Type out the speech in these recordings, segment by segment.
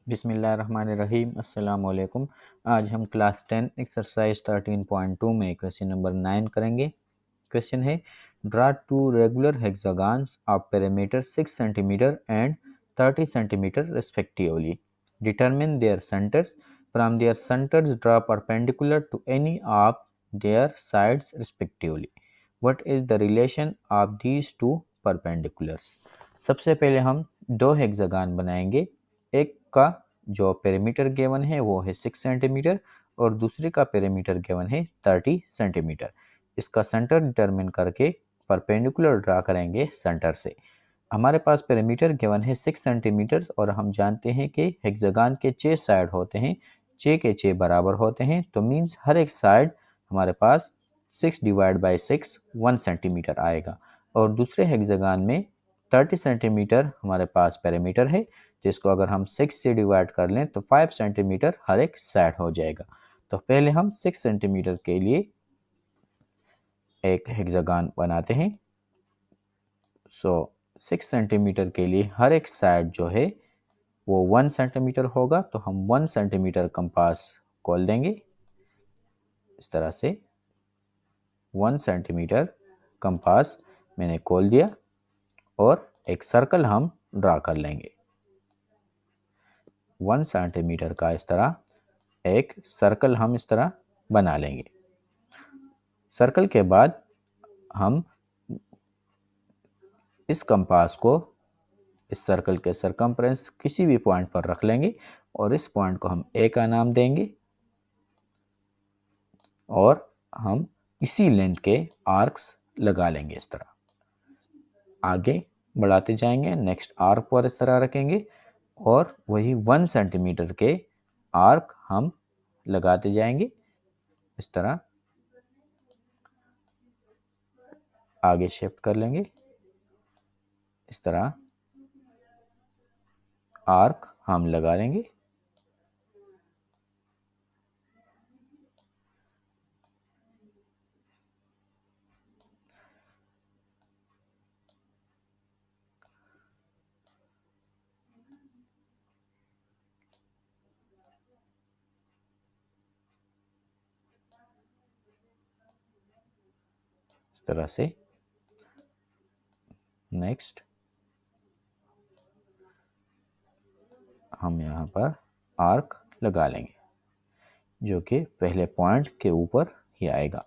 बिस्मिल्लाहिर्रहमानिर्रहीम अस्सलाम वालेकुम। आज हम क्लास 10 एक्सरसाइज 13.2 में क्वेश्चन नंबर 9 करेंगे। क्वेश्चन है draw two regular hexagons of perimeter 6 centimetre and 30 centimetre respectively. Determine their centres from their centres draw perpendicular to any of their sides respectively. What is the relation of these two perpendiculars. सबसे पहले हम दो hexagon बनाएंगे। एक का जो perimeter given है वो है 6 सेंटीमीटर और दूसरे का पेरीमीटर गिवन है 30 सेंटीमीटर। इसका सेंटर डिटरमिन करके परपेंडिकुलर ड्रा करेंगे सेंटर से। हमारे पास पेरीमीटर गिवन है 6 सेंटीमीटर और हम जानते हैं कि हेक्सागन के 6 साइड होते हैं, 6 के 6 बराबर होते हैं, तो मीन्स हर एक साइड हमारे पास 6 डिवाइड बाई 6 1 सेंटीमीटर आएगा। और दूसरे हेक्सागन में 30 सेंटीमीटर हमारे पास पेरीमीटर है, जिसको अगर हम 6 से डिवाइड कर लें तो 5 सेंटीमीटर हर एक साइड हो जाएगा। तो पहले हम 6 सेंटीमीटर के लिए एक हेक्सागन बनाते हैं। 6 सेंटीमीटर के लिए हर एक साइड जो है वो 1 सेंटीमीटर होगा, तो हम 1 सेंटीमीटर कंपास खोल देंगे। इस तरह से 1 सेंटीमीटर कंपास मैंने खोल दिया और एक सर्कल हम ड्रा कर लेंगे। 1 सेंटीमीटर का इस तरह एक सर्कल हम इस तरह बना लेंगे। सर्कल के बाद हम इस कंपास को इस सर्कल के सरकमफ्रेंस किसी भी पॉइंट पर रख लेंगे और इस पॉइंट को हम ए का नाम देंगे और हम इसी लेंथ के आर्क्स लगा लेंगे। इस तरह आगे बढ़ाते जाएंगे, नेक्स्ट आर्क पर इस तरह रखेंगे और वही 1 सेंटीमीटर के आर्क हम लगाते जाएंगे। इस तरह आगे शिफ्ट कर लेंगे। इस तरह आर्क हम लगा लेंगे। इस तरह से नेक्स्ट हम यहाँ पर आर्क लगा लेंगे जो कि पहले पॉइंट के ऊपर ही आएगा।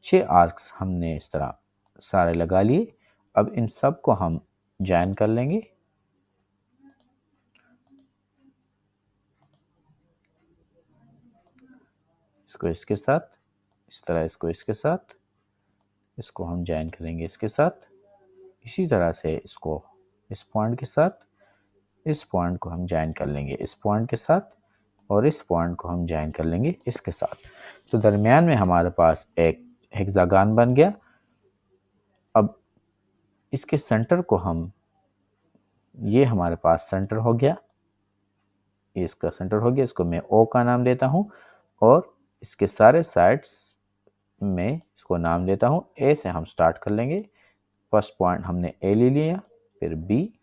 6 आर्क्स हमने इस तरह सारे लगा लिए। अब इन सब को हम जॉइन कर लेंगे। इसको इसके साथ, इस तरह इसको इसके साथ, इसको हम जॉइन करेंगे इसके साथ, इसी तरह से इसको इस पॉइंट के साथ, इस पॉइंट को हम जॉइन कर लेंगे इस पॉइंट के साथ और इस पॉइंट को हम जॉइन कर लेंगे इसके साथ। तो दरमियान में हमारे पास एक हेक्सागन बन गया। अब इसके सेंटर को हम, ये हमारे पास सेंटर हो गया, ये इसका सेंटर हो गया, इसको मैं ओ का नाम देता हूँ और इसके सारे साइड्स में इसको नाम देता हूँ। ए से हम स्टार्ट कर लेंगे। फर्स्ट पॉइंट हमने ए ले लिया, फिर बी,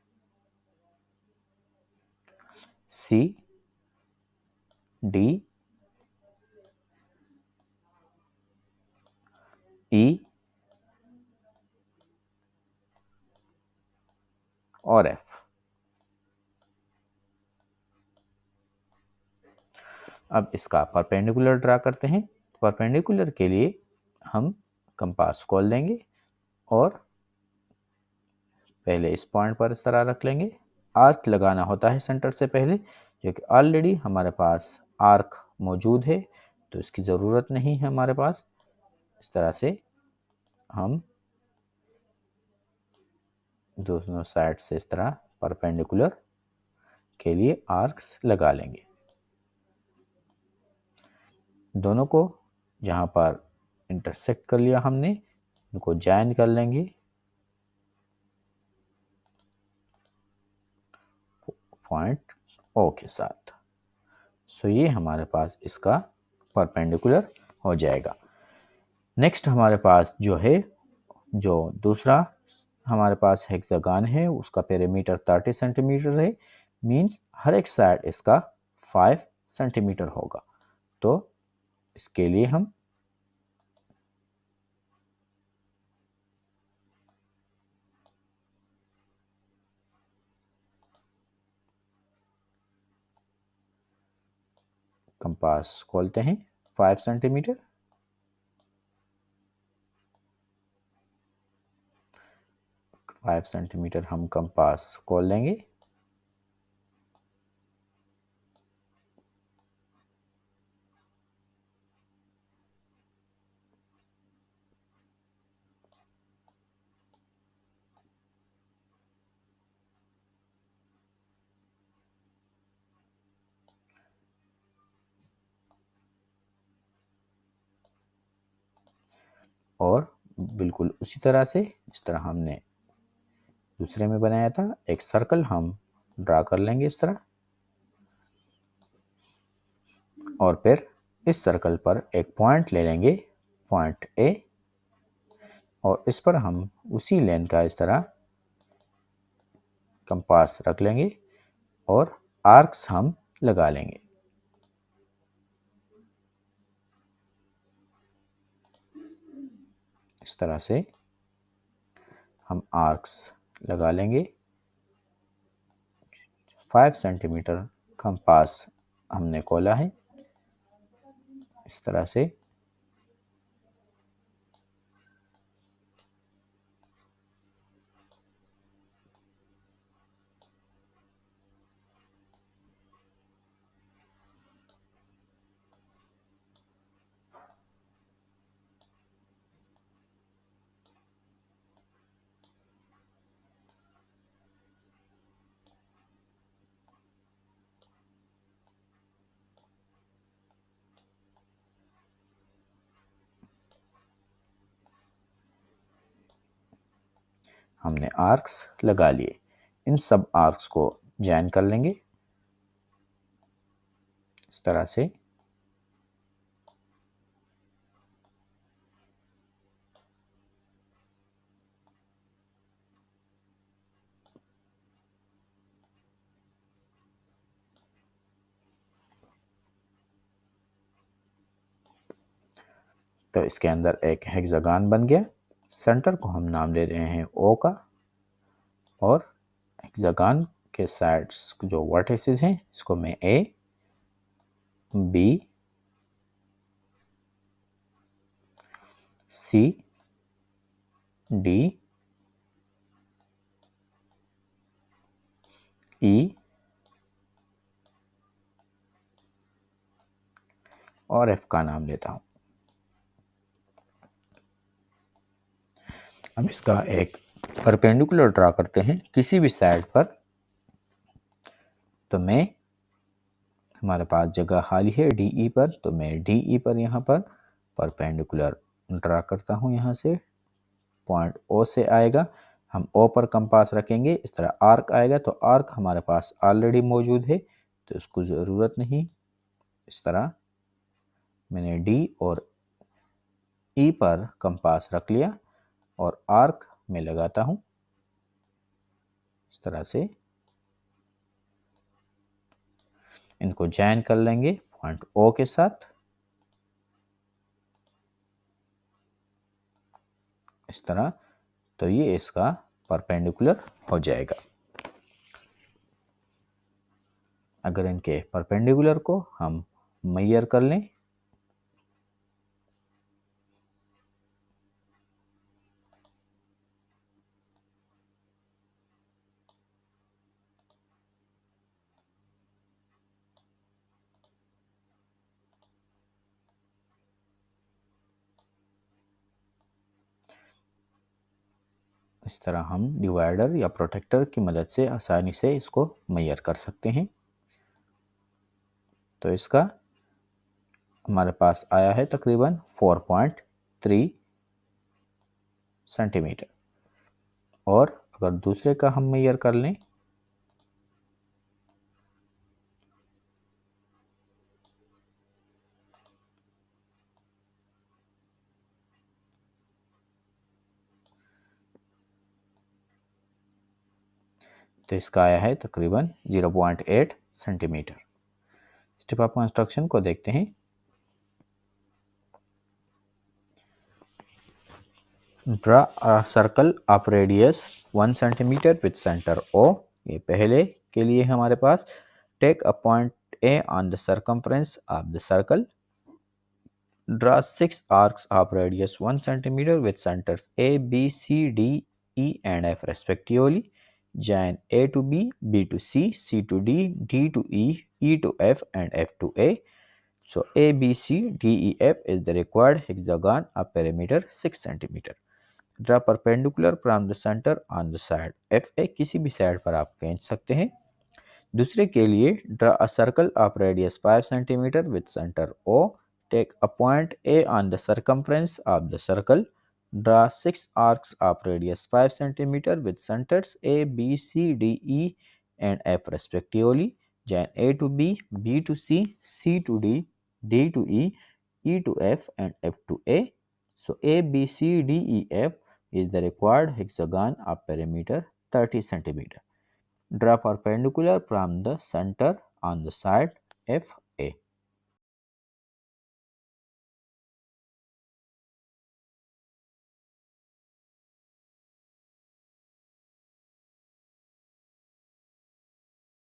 सी, डी, ई और एफ। अब इसका परपेंडिकुलर ड्रा करते हैं। परपेंडिकुलर के लिए हम कंपास खोल देंगे और पहले इस पॉइंट पर इस तरह रख लेंगे। आर्क लगाना होता है सेंटर से पहले, जो कि ऑलरेडी हमारे पास आर्क मौजूद है तो इसकी ज़रूरत नहीं है हमारे पास। इस तरह से हम दोनों साइड से इस तरह परपेंडिकुलर के लिए आर्क्स लगा लेंगे। दोनों को जहाँ पर इंटरसेक्ट कर लिया हमने, इनको जॉइन कर लेंगे पॉइंट ओ के साथ। सो ये हमारे पास इसका परपेंडिकुलर हो जाएगा। नेक्स्ट हमारे पास जो है, जो दूसरा हमारे पास हेक्सागन है उसका पेरीमीटर 30 सेंटीमीटर है। मीन्स हर एक साइड इसका 5 सेंटीमीटर होगा। तो इसके लिए हम कंपास खोलते हैं 5 सेंटीमीटर, हम कंपास खोल लेंगे। और बिल्कुल उसी तरह से इस तरह हमने दूसरे में बनाया था, एक सर्कल हम ड्रा कर लेंगे इस तरह, और फिर इस सर्कल पर एक पॉइंट ले लेंगे, पॉइंट ए, और इस पर हम उसी लेंथ का इस तरह कंपास रख लेंगे और आर्क्स हम लगा लेंगे। इस तरह से हम आर्क्स लगा लेंगे। 5 सेंटीमीटर कंपास हमने खोला है इस तरह से। हमने आर्क्स लगा लिए, इन सब आर्क्स को जॉइन कर लेंगे इस तरह से। तो इसके अंदर एक हेक्सागन बन गया। सेंटर को हम नाम दे रहे हैं ओ का, और हेक्सागन के साइड्स जो वर्टिसेस हैं इसको मैं ए, बी, सी, डी, ई और एफ का नाम लेता हूं। अब इसका एक परपेंडिकुलर ड्रा करते हैं किसी भी साइड पर। तो मैं, हमारे पास जगह खाली है डी ई पर, तो मैं डी ई पर यहाँ पर परपेंडिकुलर ड्रा करता हूँ। यहाँ से पॉइंट ओ से आएगा, हम ओ पर कंपास रखेंगे, इस तरह आर्क आएगा। तो आर्क हमारे पास ऑलरेडी मौजूद है तो इसको ज़रूरत नहीं। इस तरह मैंने डी और ई पर कंपास रख लिया और आर्क में लगाता हूँ इस तरह से। इनको जॉइन कर लेंगे पॉइंट ओ के साथ इस तरह। तो ये इसका परपेंडिकुलर हो जाएगा। अगर इनके परपेंडिकुलर को हम मेजर कर लें, इस तरह हम डिवाइडर या प्रोटेक्टर की मदद से आसानी से इसको मेजर कर सकते हैं। तो इसका हमारे पास आया है तकरीबन 4.3 सेंटीमीटर। और अगर दूसरे का हम मेजर कर लें, तो इसका आया है तकरीबन 0.8 सेंटीमीटर। स्टेप ऑफ कंस्ट्रक्शन को देखते हैं। Draw a circle of radius 1 centimetre with centre O। ये पहले के लिए हमारे पास take a point A on the circumference of the circle. Draw 6 arcs of radius 1 centimeter with centers A, B, C, D, E and F respectively. Join A to B, B to C, C to D, D to E, E to F and F to A. So A, B, C, D, E, F is the required hexagon of perimeter 6 centimeter. Draw perpendicular from the center on the side. FA किसी भी side पर आप खींच सकते हैं। दूसरे के लिए draw a circle of radius 5 centimetre with centre O. Take a point A on the circumference of the circle. Draw 6 arcs of radius 5 centimeter with centers A, B, C, D, E and F respectively. Join A to B, B to C, C to D, D to E, E to F and F to A. So A, B, C, D, E, F is the required hexagon of perimeter 30 centimeter. Draw perpendicular from the center on the side FA.